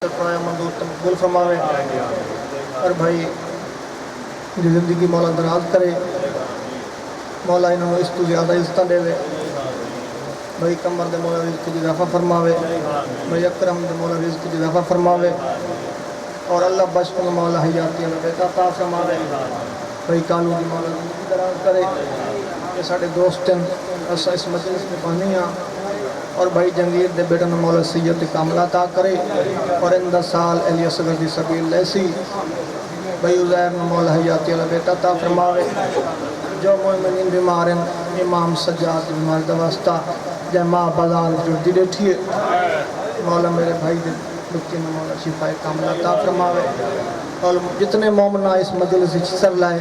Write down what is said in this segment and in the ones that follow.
مقبول فرماوے اور بھائی جو زندگی مولا دراز کرے، مولا انہوں اس تو زیادہ عزت دے وے، بھائی کمر دے مولا رزق کی اضافہ فرماوے، بھائی اکرم دے مولا رزق کی اضافہ فرماوے، اور اللہ بچپن مولا حیاتی بیٹا عطا فرماوے، بھائی کالو دی مولا زندگی دراز کرے۔ یہ ساڑھے دوست ہیں، اس مجلس میں پہنی ہیں، اور بھائی جنگیر دے بیٹا مولا سید کاملہ عطا کرے، اور اندہ سال علی اصغر دی سبیل لیسی، بھائی عزیر مولا حیاتی اللہ بیٹا عطا فرماوے۔ جو مومنین بیمارن امام سجاد بیمار دوستہ جائے ماں بازار جڑتی دیٹھیے، مولا میرے بھائی دے بچے میں مولا شفاء کاملہ عطا فرماوے، اور جتنے مومنہ اس مجلس سر لائے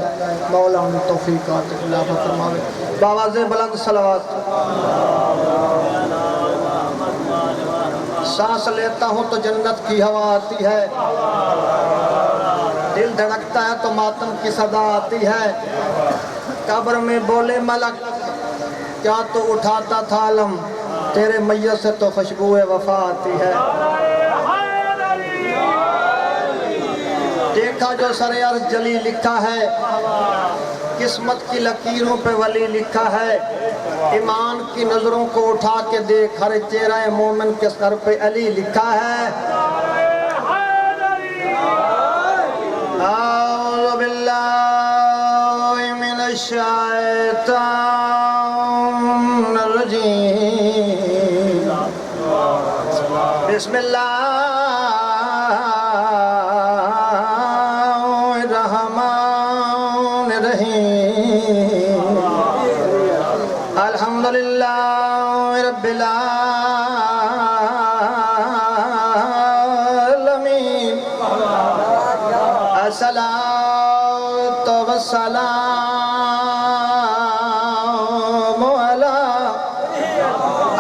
مولا انہیں توفیقات عطا فرماوے۔ باواز بلند صلوات۔ سانس لیتا ہوں تو جنت کی ہوا آتی ہے، دل دھڑکتا ہے تو ماتم کی صدا آتی ہے، قبر میں بولے ملک کیا تو اٹھاتا تھا علم، تیرے میت سے تو خوشبو وفا آتی ہے۔ دیکھا جو سر عرض جلی لکھا ہے، قسمت کی لکیروں پہ ولی لکھا ہے، ایمان کی نظروں کو اٹھا کے دیکھ ہر چہرہ مومن کے سر پہ علی لکھا ہے۔ اعوذ باللہ من الشیطان الرجیم، بسم اللہ الرحمن الرحیم، الحمدللہ رب العالمین، الصلاۃ والسلام علی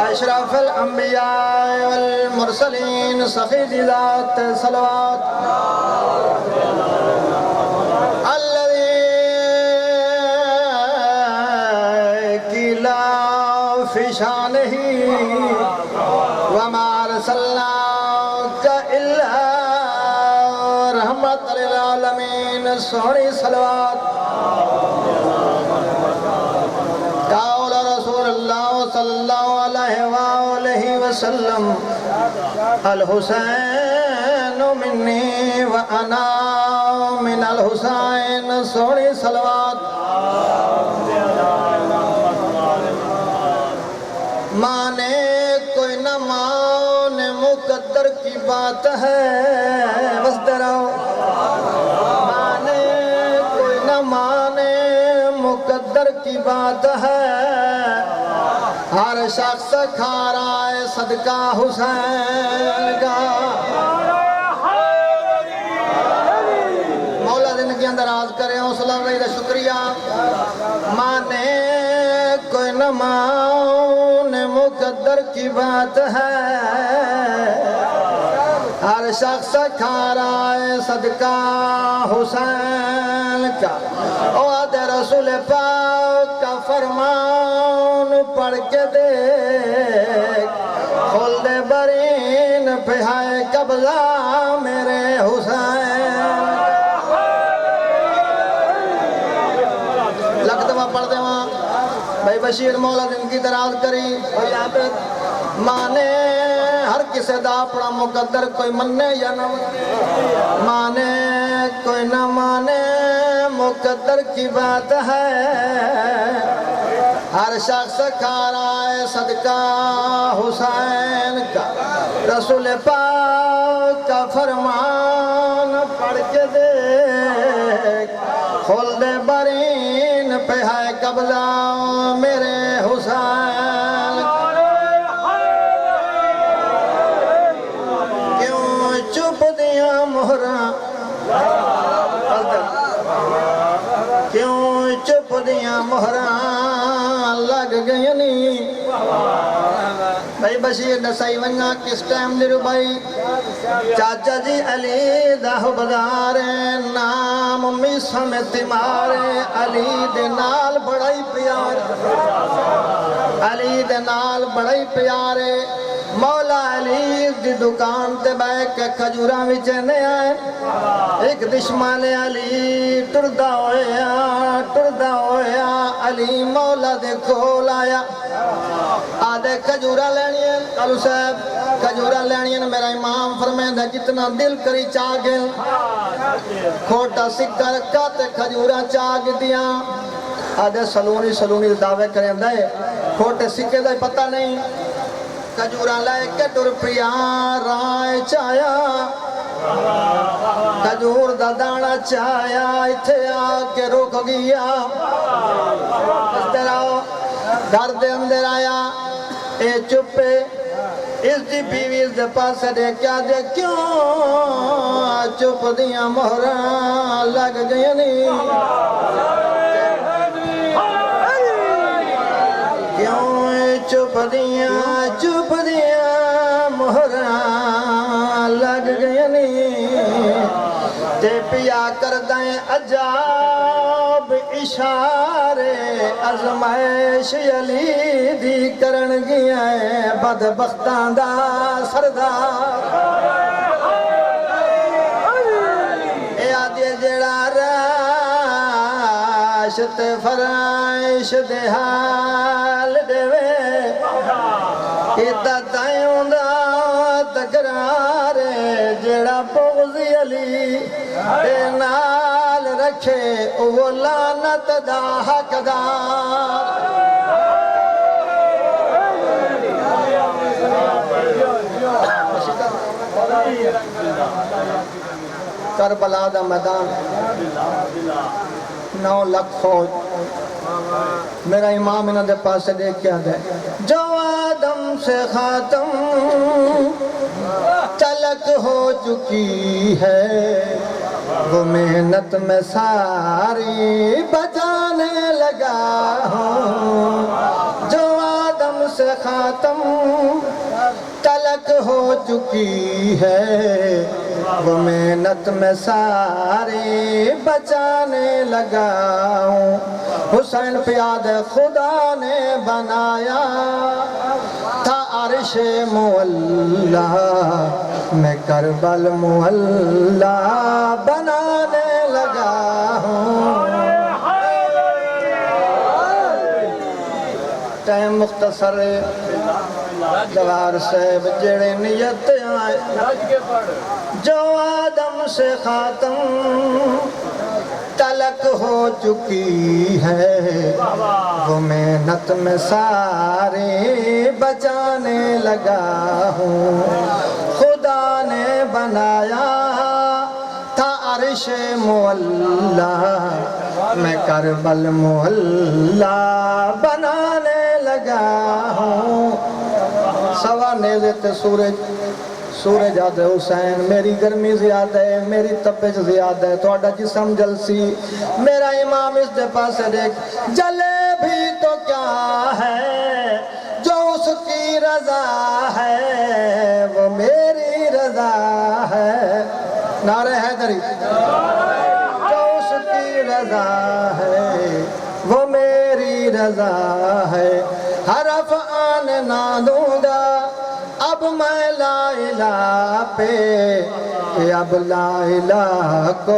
اشرف الانبیاء والمرسلین، سخی ذات صلوات شانہ وما ارسلناک الا رحمت للعالمین، سونی صلوات۔ قول رسول اللہ صلی اللہ علیہ وآلہ وسلم، الحسین منی وانا من الحسین، سونی صلوات۔ مانے کوئی نہ مانے مقدر کی بات ہے، بس دراؤ۔ مانے کوئی نہ مانے مقدر کی بات ہے، ہر شخص کھا رہا ہے صدقہ حسین کا۔ مولا زندگی اندراز کرے، حوصلہ افزائی کا شکریہ۔ مانے کوئی نہ مانے مقدر کی بات ہے، ہر شخص کھا رہا ہے صدقہ حسین کا۔ عہد رسول پاک کا فرمان پڑھ کے دیکھ، خلد برین پہ ہے قبضہ میرے حسین۔ لگ دفعہ پڑھ دے وہاں بھائی بشیر، مولا زندگی دراز کری۔ مانے ہر کسے دا اپنا مقدر، کوئی منے یا نہ مانے، کوئی نہ مانے مقدر کی بات ہے، ہر شخص کھا رہا ہے صدقہ حسین کا۔ رسول پاک کا فرمان پڑھ کے دیکھ، خلد برین پہ ہے قبضہ میرے حسین۔ کیوں چپ دیا مہراں، کیوں چپ دیا مہراں لگ گئی نہیں۔ بھائی بشیر نسائی ونگا کس ٹائم دیرو بھائی، چاچا جی علی دا حبدارے، نام امی سمیت مارے، علی دے نال بڑائی پیار، علی دے نال بڑائی پیارے، مولا علی دی دکان تے بہ کے کھجوراں وچ نے آئے ایک دشمن علی ٹردا ہویا علی مولا دے کول آیا آدھے کھجورا لینی ہے کالو صاحب کھجورا لینی ہے میرا امام فرمائندا جتنا دل کری چاہ گل کھوٹا سکہ رکھا تے کھجورا چاہ دیاں آدھے سلونی دعوے کریں دے کھوٹے سکے دا پتہ نہیں کھجورا لے کے ٹر پیا رائے چایا کھجور دا دانا چایا ایتھے آ کے رک گیا گھر دے اندر آیا اے چپے اس دی بیوی اس دے پاس دیکھیا دے کیوں چپ دیاں مہراں لگ گئی نہیں کیوں چپ دیاں مہراں لگ گئی نہیں تے پیا کردائیں عجاب اشارے ازمائش علی دی کرن گیا ہے بدبختاں دا سردار اے آدھے جڑا راشت فرائش دے حال دے وے ایتا تائیوں دا تقرارے جڑا بغض علی دے نال رکھے وہ لعنت دا حقدار کربلا دا میدان 9 لاکھ فوج میرا امام انہوں دے پاس سے دیکھ کیا دے جو آدم سے خاتم تلک ہو چکی ہے وہ محنت میں ساری بچانے لگا ہوں جو آدم سے خاتم تلک ہو چکی ہے وہ محنت میں ساری بچانے لگا ہوں حسین پیاد خدا نے بنایا تھا عرش معلا میں کربل معلا بنانے لگا ہوں ٹائم مختصر جوار صاحب جڑے نیت آئے جو آدم سے خاتم تلک ہو چکی ہے وہ محنت میں سارے بچانے لگا ہوں خدا نے بنایا تھا عرش معلا میں کربل معلا بنانے لگا ہوں سوا نیزے تے سورج آدھے حسین میری گرمی زیادہ ہے میری تپش زیادہ ہے تو اڈا جسم جلسی میرا امام اس دے پاس دیکھ جلے بھی تو کیا ہے جو اس کی رضا ہے وہ میری رضا ہے نعرہ حیدری جو اس کی رضا ہے وہ میری رضا ہے حرف آن نہ دوں گا اب میں لا الہ پہ اب لا الہ کو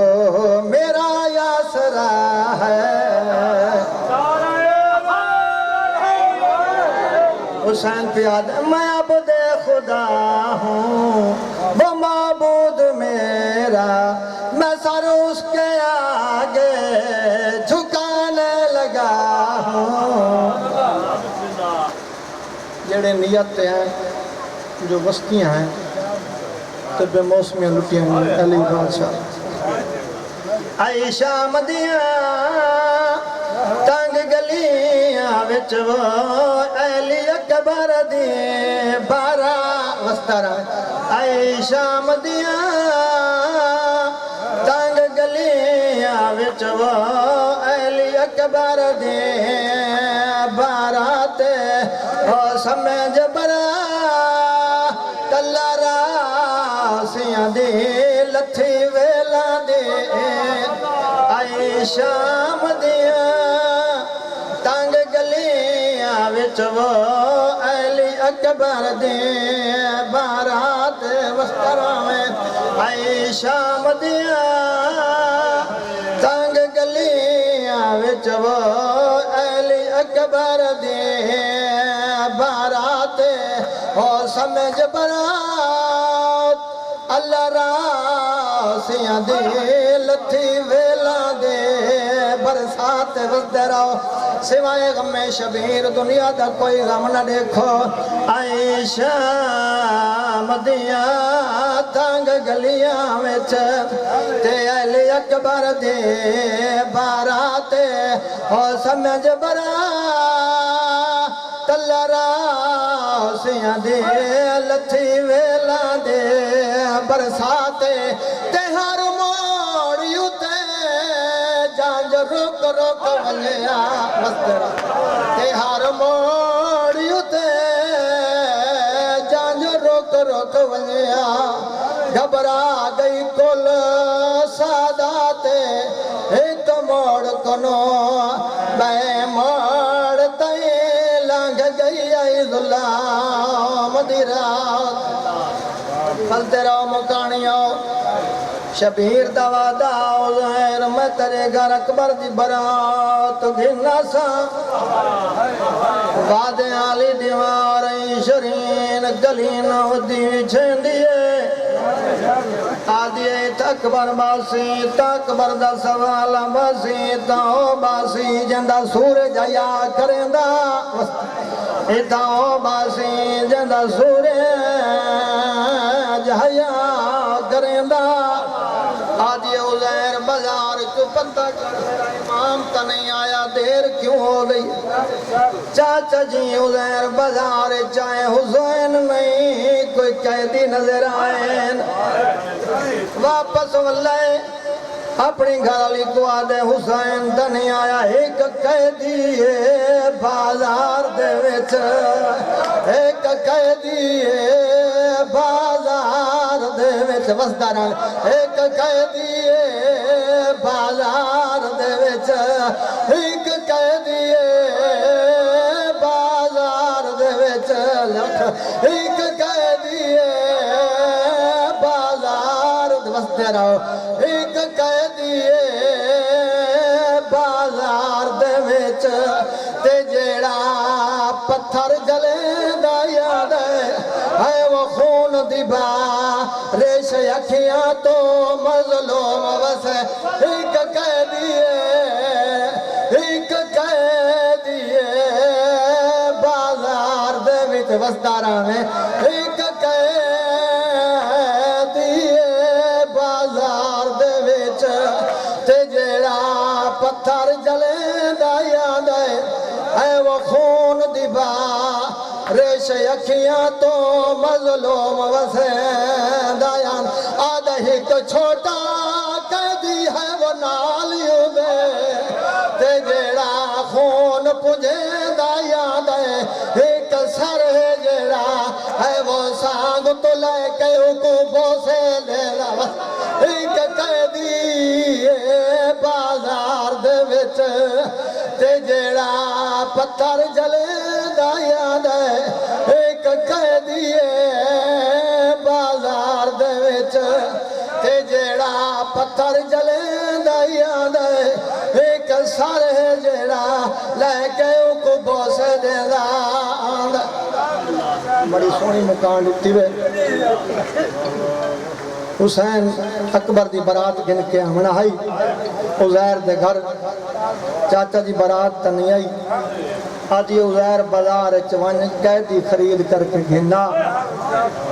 میرا یاسرا ہے حسین پیاد میں عبد خدا ہوں وہ معبود میرا میں سر اس کے آگے جھکانے لگا ہوں جڑے نیت ہیں جو بستیاں ہیں تو بے موسمیاں لٹیاں ہیں علی بادشاہ عائشہ مدیاں تنگ گلیاں وچ وہ علی اکبر دی بارہ وستارہ عائشہ مدیاں تنگ گلیاں وچ وہ علی اکبر دی بارہ سمجھ برا کلا راسیاں دے لتھی ویلا دے آئی شام دیا تنگ گلیاں وچ وہ علی اکبر دے بارات وسترا میں آئی شام دیا تنگ گلیاں وچ وہ علی اکبر دے بارات ہو سمجھ برات اللہ راسیاں دے لتھی ویلا دے برسات وسدے رہو سوائے غم شبیر دنیا دا کوئی غم نہ دیکھو آئی شام دیا تنگ گلیاں وچ تے علی اکبر دے بارات ہو سمجھ برات اللہ راسیاں دے لتھی ویلا دے برسات تے ہر موڑیوں تے جانج روک روک ولیا مستر تے ہر موڑیوں تے جانج روک روک ولیا گھبرا گئی کل سادات ایک موڑ کنو بے موڑ تے لنگ گئی آئی ظلام دی رات پھلتے رہو مکانیوں شبیر دا وعدہ عزیر میں تیرے گھر اکبر دی برات گھنا سا وعدے علی دیواریں شرین گلین ودی چھین دیئے آدھیے تکبر باسی تکبر دا سوال باسی تاؤ باسی جندہ سورج آیا کرندہ تاؤ باسی جندہ سورج آیا کرندہ آدھیے عزیر بازار کو پتہ کر میرا امام تا نہیں آیا دیر کیوں ہو گئی چاچا جی عزیر بازار چاہے حسین نہیں کوئی قیدی نظر آئین واپس واللہ اپنی گھر علی کو آدھے حسین تا نہیں آیا ایک قیدی ہے بازار دے وچ ایک قیدی ہے بازار دے وچ وسداران ایک قیدی ہے بازار دے وچ ایک قیدی ہے بازار دے وچ ایک قیدی ہے بازار دے وسدے رہو ایک قیدی ہے بازار دے وچ تے جیڑا پتھر جلے دا یاد ہے وہ خون دی ریش اکھیاں تو مظلوم وسے ایک قیدی ہے ایک قیدی ہے بازار دے وچ وسداراں میں ایک قیدی ہے بازار دے وچ تے جیڑا پتھر جلے دا یاد ہے وہ خون دی ریش اکھیاں تو مظلوم وسے دایان آدھا ایک چھوٹا قیدی ہے وہ نالیوں دے تے جیڑا خون پجے دایان ہے ایک سر ہے جیڑا ہے وہ سانگ تو لے کے حکوموں سے لے رہا ایک قیدی ہے بازار دے وچ تے جیڑا پتھر جلے دا یاد ہے ایک قیدی ہے بازار دے وچ تے جیڑا پتھر جلے دا یاد ہے ایک سر ہے جیڑا لے کے کو بوسے دے دا بڑی سونی مکان دیتی وے حسین اکبر دی برات گن کے ہمنا آئی عزیر دے گھر چاچا جی برات تنی آئی آدھی عزیر بازار چوان قیدی خرید کر کے گھنا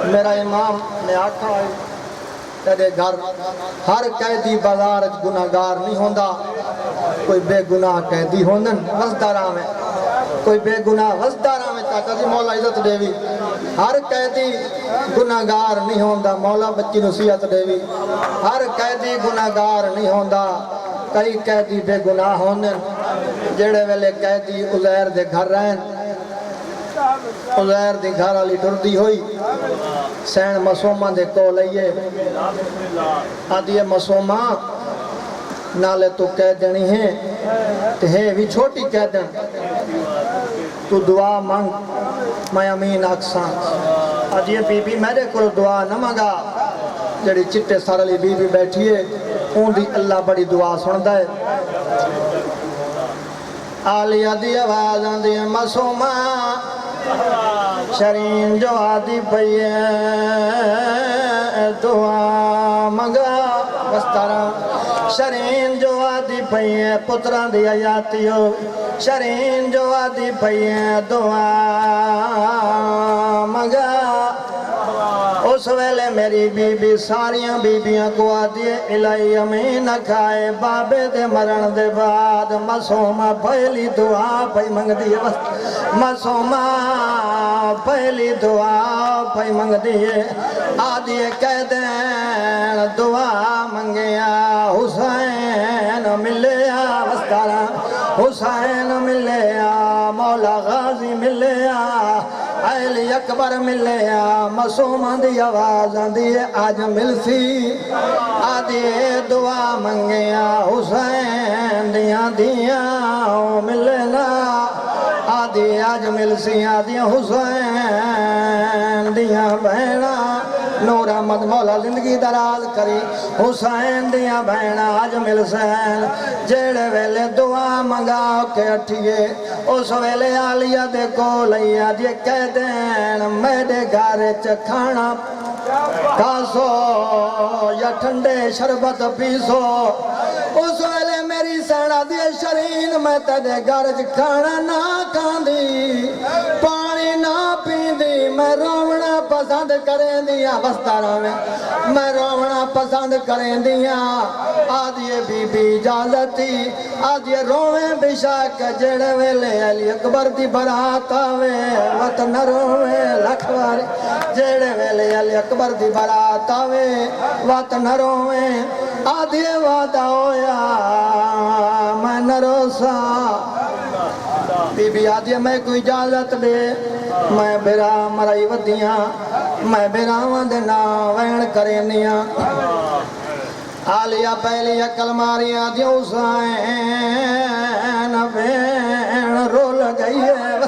میرا امام نے آکھا آئی تیرے گھر ہر قیدی بازار گناہگار نہیں ہوندا کوئی بے گناہ قیدی ہوندن وزداراں میں کوئی بے گناہ وزداراں میں چاچا جی مولا عزت دیوی ہر قیدی گناہگار نہیں ہوندا مولا بچی نصیحت دیوی ہر قیدی گناہگار نہیں ہوندا کئی قیدی بے گناہ ہوندن جڑے ویلے قیدی عزیر دے گھر رہن عزیر دی گھر والی ٹردی ہوئی سین مسومہ دے کو لئیے آدھیے مسومہ نالے تو کہہ دینی ہیں تے ہیں بھی چھوٹی کہہ دین تو دعا مانگ میں امین اکساں آج یہ بی بی میرے کو دعا نہ مانگا جڑی چٹے سارے لی بی بی بیٹھی ہے اون دی اللہ بڑی دعا سندا ہے آلیہ دی آواز آندی ہے معصومہ شرین جو آدھی پئیے دعا منگا وستارا شرین جو آدھی پئیے پتران دی آیاتیو شرین جو آدھی پئیے دعا منگا اس ویلے میری بی بی ساریاں بیبیاں کو آدھی الہی امین کھائے بابے دے مرن دے بعد معصومہ پہلی دعا پہی منگ دیئے معصومہ پہلی دعا پہی منگ دیئے آدھی کہہ دین دعا منگیا حسین ملیا وستارا حسین ملیا مولا غازی ملیا علی اکبر ملیا معصومہ دی آواز آندی ہے آج ملسی آدھی دعا منگیا حسین دیاں ملنا آدھی آج ملسی آدھی حسین دیاں بہنا نور احمد مولا زندگی دراز کری حسین دیاں بہنا آج ملسین جیڑے ویلے دعا منگا کے اٹھئے اس ویلے آلیہ دے کو لئیا جے کہہ دین میرے گھارے چکھانا کاسو یا ٹھنڈے شربت پیسو اس ویلے میری سینا دیے شرین میں تیرے گھر چکھانا نہ کھاندی پانی نہ پیندی میں رونا پسند کریں دیا وستارہ میں رونا پسند کریں دیا آدھیے بی بی اجازتی آدھیے رویں بشاک جڑے ویلے علی اکبر دی برات آوے وطن رویں لکھواری جڑے ویلے علی اکبر دی برات آوے وطن رویں آدھیے وعدہ ہویا میں نہ روسا بی بی آدھیے میں کوئی اجازت دے میں بیرا مرائی ودیاں میں بیراواں دے نا وین کرینیاں آلیہ پہلی عقل ماریاں دیوں حسین بین رو لگئی ہے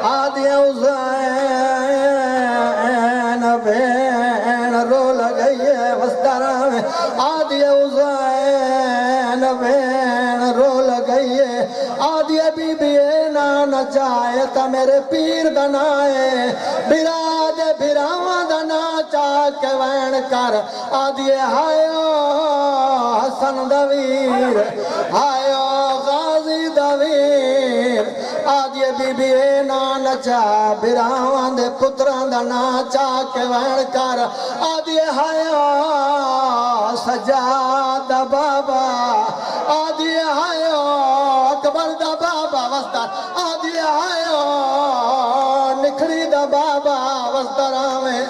آدھیے حسین بین رو لگئی ہے وستارہ میں آدھیے حسین بین رو لگئی ہے آدھیے بی بی نہ چاہے تا میرے پیر دنائے براد بھراواں دنا چاہ کے وین کر آدھیے ہائیو حسن دویر ہائیو غازی دویر آدھیے بی بی نہ چاہ بھراواں دے پتران دنا چاہ کے وین کر آدھیے ہائیو سجاد بابا آدھیے ہائیو اکبر دا بابا وستار آدھیے ہائیو نکھڑی دا بابا وستارہ میں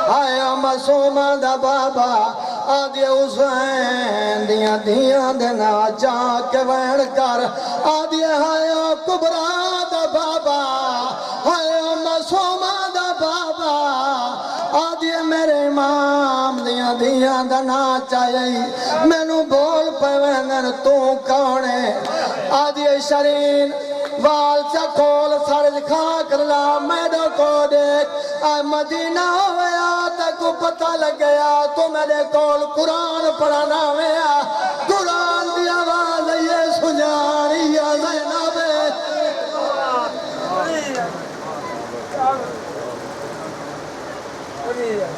ہائیو معصومہ دا بابا آدھیے حسین دیاں دینا چاہ کے وین کر آدھیے ہائیو کبرا دا بابا ہائیو معصومہ دا بابا آدھیے میرے امام دیاں دینا چاہیے میں نو بول پیوینن تو کونے آدھیے شرین وال چکول سارے دکھا کر لا میڈو کو دیکھ اے مدینہ ہویا تک پتہ لگ گیا تو میرے کول قرآن پڑھانا ہویا قرآن دی آواز یہ سنجاری یا زینب اللہ